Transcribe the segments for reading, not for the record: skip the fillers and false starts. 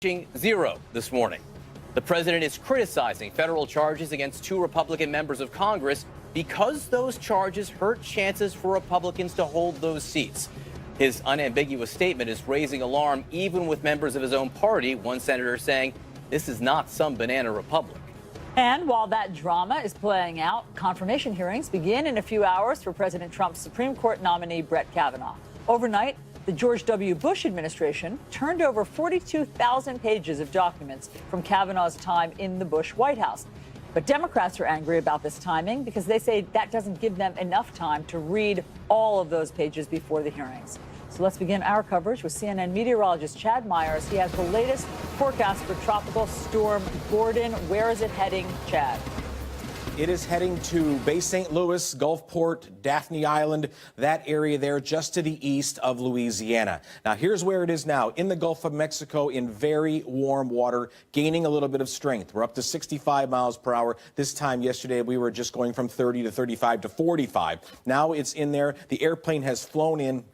Zero this morning. The president is criticizing federal charges against two Republican members of Congress because those charges hurt chances for Republicans to hold those seats. His unambiguous statement is raising alarm even with members of his own party, one senator saying this is not some banana republic. And while that drama is playing out, confirmation hearings begin in a few hours for President Trump's Supreme Court nominee Brett Kavanaugh. Overnight, the George W. Bush administration turned over 42,000 pages of documents from Kavanaugh's time in the Bush White House. But Democrats are angry about this timing because they say that doesn't give them enough time to read all of those pages before the hearings. So let's begin our coverage with CNN meteorologist Chad Myers. He has the latest forecast for Tropical Storm Gordon. Where is it heading, Chad? It is heading to Bay St. Louis, Gulfport, Daphne Island, that area there just to the east of Louisiana. Now, here's where it is now, in the Gulf of Mexico, in very warm water, gaining a little bit of strength. We're up to 65 miles per hour. This time yesterday, we were just going from 30 to 35 to 45. Now it's in there. The airplane has flown in.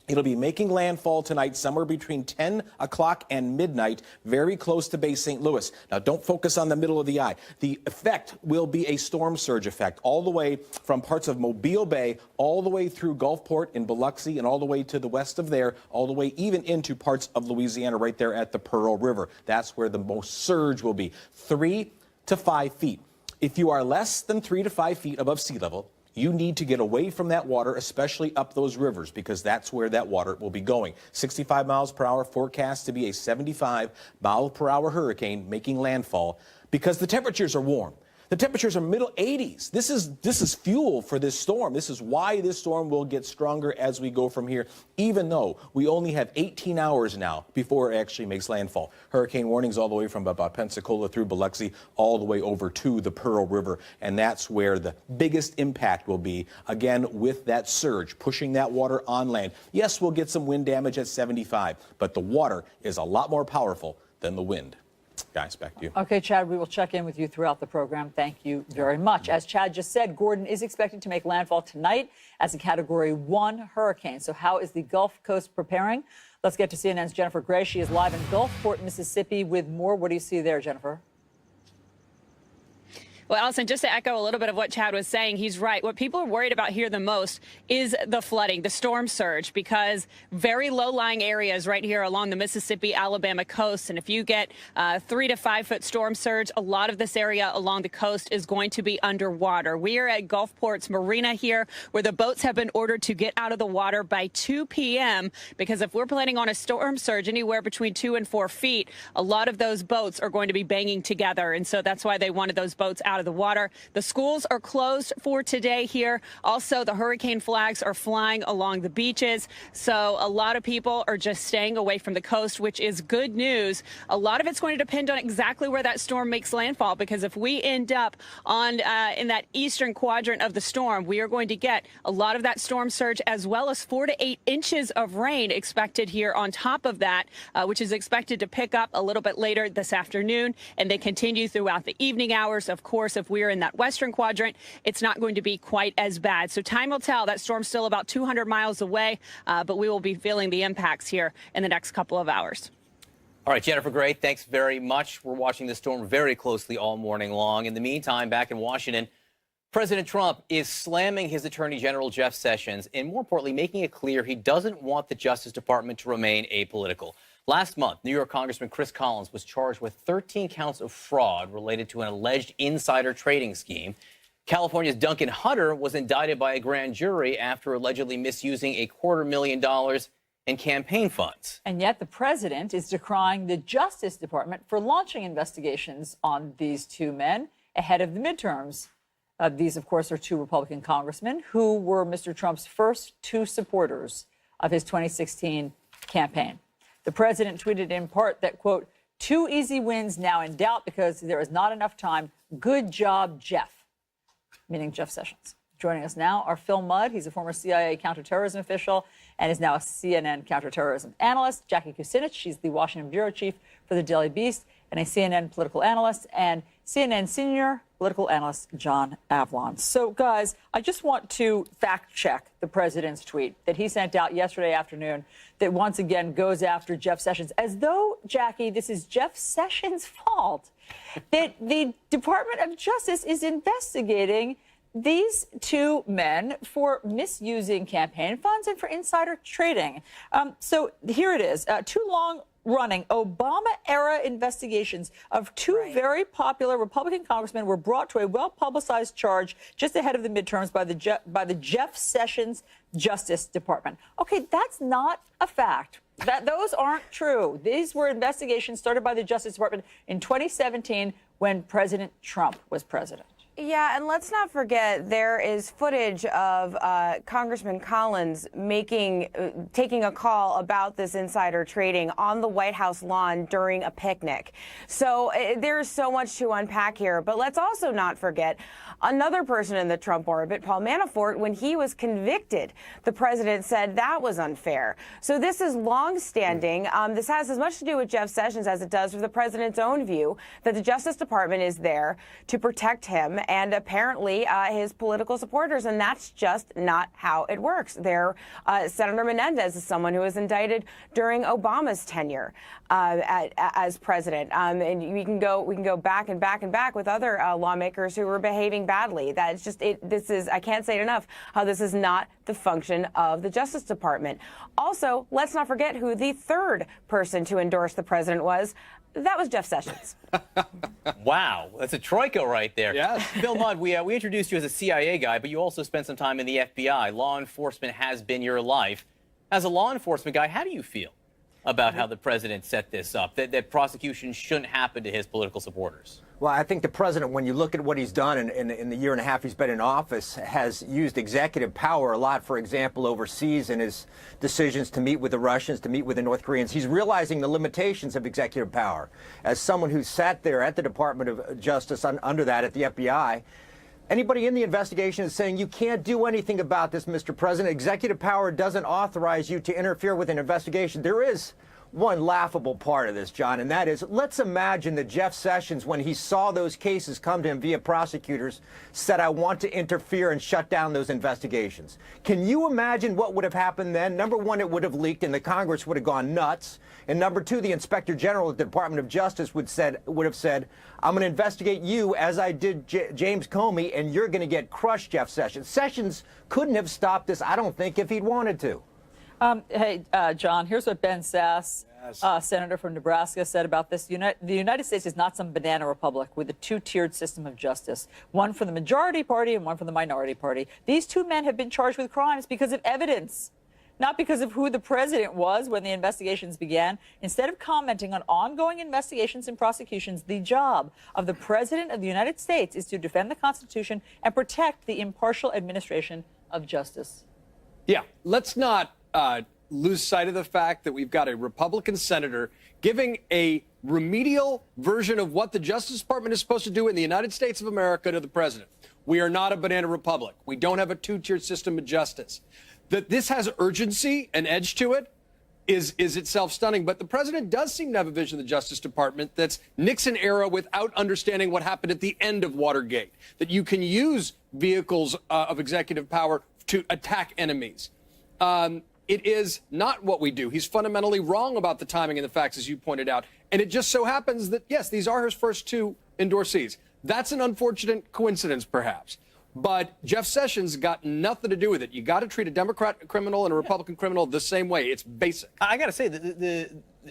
It'll be making landfall tonight somewhere between 10 o'clock and midnight, very close to Bay St. Louis. Now, don't focus on the middle of the eye. The effect will be a storm surge effect all the way from parts of Mobile Bay, all the way through Gulfport in Biloxi, and all the way to the west of there, all the way even into parts of Louisiana right there at the Pearl River. That's where the most surge will be, 3 to 5 feet. If you are less than 3 to 5 feet above sea level, you need to get away from that water, especially up those rivers, because that's where that water will be going. 65 miles per hour forecast to be a 75 mile per hour hurricane making landfall because the temperatures are warm. The temperatures are middle 80s. This is fuel for this storm. This is why this storm will get stronger as we go from here, even though we only have 18 hours now before it actually makes landfall. Hurricane warnings all the way from about Pensacola through Biloxi, all the way over to the Pearl River. And that's where the biggest impact will be, again, with that surge, pushing that water on land. Yes, we'll get some wind damage at 75, but the water is a lot more powerful than the wind. Guys, back to you. Okay, Chad, we will check in with you throughout the program. Thank you very much. As Chad just said, Gordon is expected to make landfall tonight as a Category 1 hurricane. So how is the Gulf Coast preparing? Let's get to CNN's Jennifer Gray. She is live in Gulfport, Mississippi with more. What do you see there, Jennifer? Well, Allison, just to echo a little bit of what Chad was saying, he's right. What people are worried about here the most is the flooding, the storm surge, because very low-lying areas right here along the Mississippi-Alabama coast. And if you get 3 to 5 foot storm surge, a lot of this area along the coast is going to be underwater. We are at Gulfport's marina here, where the boats have been ordered to get out of the water by 2 p.m. because if we're planning on a storm surge anywhere between 2 and 4 feet, a lot of those boats are going to be banging together. And so that's why they wanted those boats out of the water. The schools are closed for today here. Also, the hurricane flags are flying along the beaches. So a lot of people are just staying away from the coast, which is good news. A lot of it's going to depend on exactly where that storm makes landfall, because if we end up on in that eastern quadrant of the storm, we are going to get a lot of that storm surge, as well as 4 to 8 inches of rain expected here on top of that, which is expected to pick up a little bit later this afternoon, and they continue throughout the evening hours. Of course, if we're in that western quadrant, it's not going to be quite as bad. So time will tell. That storm's still about 200 miles away, but we will be feeling the impacts here in the next couple of hours. All right, Jennifer Gray, thanks very much. We're watching the storm very closely all morning long. In the meantime, back in Washington, President Trump is slamming his Attorney General Jeff Sessions and, more importantly, making it clear he doesn't want the Justice Department to remain apolitical. Last month, New York Congressman Chris Collins was charged with 13 counts of fraud related to an alleged insider trading scheme. California's Duncan Hunter was indicted by a grand jury after allegedly misusing $250,000 in campaign funds. And yet the president is decrying the Justice Department for launching investigations on these two men ahead of the midterms. These, of course, are two Republican congressmen who were Mr. Trump's first two supporters of his 2016 campaign. The president tweeted in part that, quote, "2 easy wins now in doubt because there is not enough time. Good job, Jeff," meaning Jeff Sessions. Joining us now are Phil Mudd. He's a former CIA counterterrorism official and is now a CNN counterterrorism analyst. Jackie Kucinich, she's the Washington bureau chief for the Daily Beast. and a CNN political analyst, and CNN senior political analyst John Avlon. So, guys, I just want to fact check the president's tweet that he sent out yesterday afternoon that once again goes after Jeff Sessions, as though, Jackie, this is Jeff Sessions' fault, that the Department of Justice is investigating these two men for misusing campaign funds and for insider trading. So here it is, two long-running Obama-era investigations of two very popular Republican congressmen were brought to a well-publicized charge just ahead of the midterms by the Jeff Sessions Justice Department. Okay, that's not a fact. Those aren't true. These were investigations started by the Justice Department in 2017 when President Trump was president. Yeah, and let's not forget there is footage of Congressman Collins taking a call about this insider trading on the White House lawn during a picnic. So there's so much to unpack here. But let's also not forget another person in the Trump orbit, Paul Manafort. When he was convicted, the president said that was unfair. So this is longstanding. This has as much to do with Jeff Sessions as it does with the president's own view that the Justice Department is there to protect him and apparently his political supporters, and that's just not how it works. Senator Menendez is someone who was indicted during Obama's tenure as president, and we can go back and back and back with other lawmakers who were behaving badly. That's just I can't say it enough how this is not the function of the Justice Department. Also, let's not forget who the third person to endorse the president was. That was Jeff Sessions. Wow, that's a troika right there. Yes. Bill Mudd, we introduced you as a CIA guy, but you also spent some time in the FBI. Law enforcement has been your life. As a law enforcement guy, how do you feel about how the president set this up, that prosecution shouldn't happen to his political supporters? Well, I think the president, when you look at what he's done in the year and a half he's been in office, has used executive power a lot, for example, overseas in his decisions to meet with the Russians, to meet with the North Koreans. He's realizing the limitations of executive power. As someone who sat there at the Department of Justice under that at the FBI, anybody in the investigation is saying you can't do anything about this, Mr. President. Executive power doesn't authorize you to interfere with an investigation. There is one laughable part of this, John, and that is, let's imagine that Jeff Sessions, when he saw those cases come to him via prosecutors, said, I want to interfere and shut down those investigations. Can you imagine what would have happened then? Number one, it would have leaked and the Congress would have gone nuts. And number two, the Inspector General of the Department of Justice would have said, I'm going to investigate you as I did James Comey, and you're going to get crushed, Jeff Sessions. Sessions couldn't have stopped this, I don't think, if he'd wanted to. Hey, John, here's what Ben Sass, senator from Nebraska, said about this. The United States is not some banana republic with a two-tiered system of justice, one for the majority party and one for the minority party. These two men have been charged with crimes because of evidence, not because of who the president was when the investigations began. Instead of commenting on ongoing investigations and prosecutions, the job of the president of the United States is to defend the Constitution and protect the impartial administration of justice. Yeah, let's not lose sight of the fact that we've got a Republican senator giving a remedial version of what the Justice Department is supposed to do in the United States of America to the president. We are not a banana republic. We don't have a two-tiered system of justice. That this has urgency and edge to it is itself stunning. But the president does seem to have a vision of the Justice Department that's Nixon era without understanding what happened at the end of Watergate, that you can use vehicles of executive power to attack enemies. It is not what we do. He's fundamentally wrong about the timing and the facts, as you pointed out. And it just so happens that, yes, these are his first two endorsees. That's an unfortunate coincidence, perhaps. But Jeff Sessions got nothing to do with it. You got to treat a Democrat criminal and a Republican criminal the same way. It's basic. I got to say, the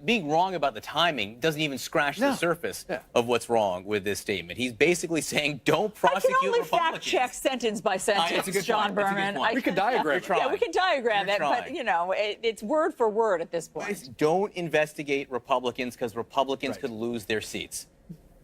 being wrong about the timing doesn't even scratch the surface of what's wrong with this statement. He's basically saying, don't prosecute Republicans. I can only fact check sentence by sentence, John Berman. We could diagram it. Yeah, we can diagram it, but, you know, it's word for word at this point. Don't investigate Republicans because Republicans could lose their seats.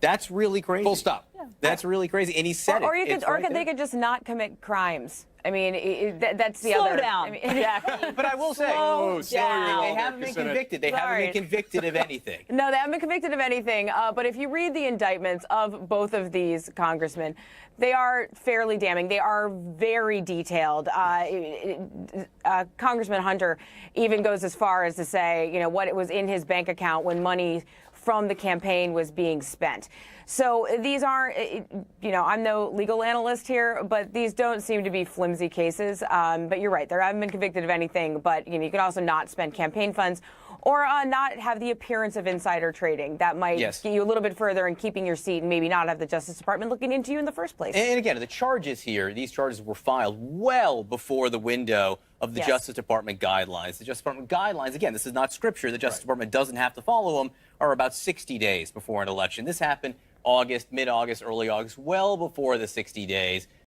That's really crazy. Full stop. Yeah. That's really crazy. And he said or it. They could just not commit crimes. I mean, that's the Slow other. down. I mean, Jackie. But I will say, they haven't been convicted. They haven't been convicted of anything. No, they haven't been convicted of anything. But if you read the indictments of both of these congressmen, they are fairly damning. They are very detailed. Congressman Hunter even goes as far as to say, you know, what it was in his bank account when money from the campaign was being spent. So these aren't, I'm no legal analyst here, but these don't seem to be flimsy cases. But you're right, they haven't been convicted of anything. But you can also not spend campaign funds or not have the appearance of insider trading. That might get you a little bit further in keeping your seat and maybe not have the Justice Department looking into you in the first place. And again, the charges here, these charges were filed well before the window of the Justice Department guidelines. The Justice Department guidelines, again, this is not scripture. The Justice Department doesn't have to follow them, are about 60 days before an election. This happened August, mid-August, early August, well before the 60 days.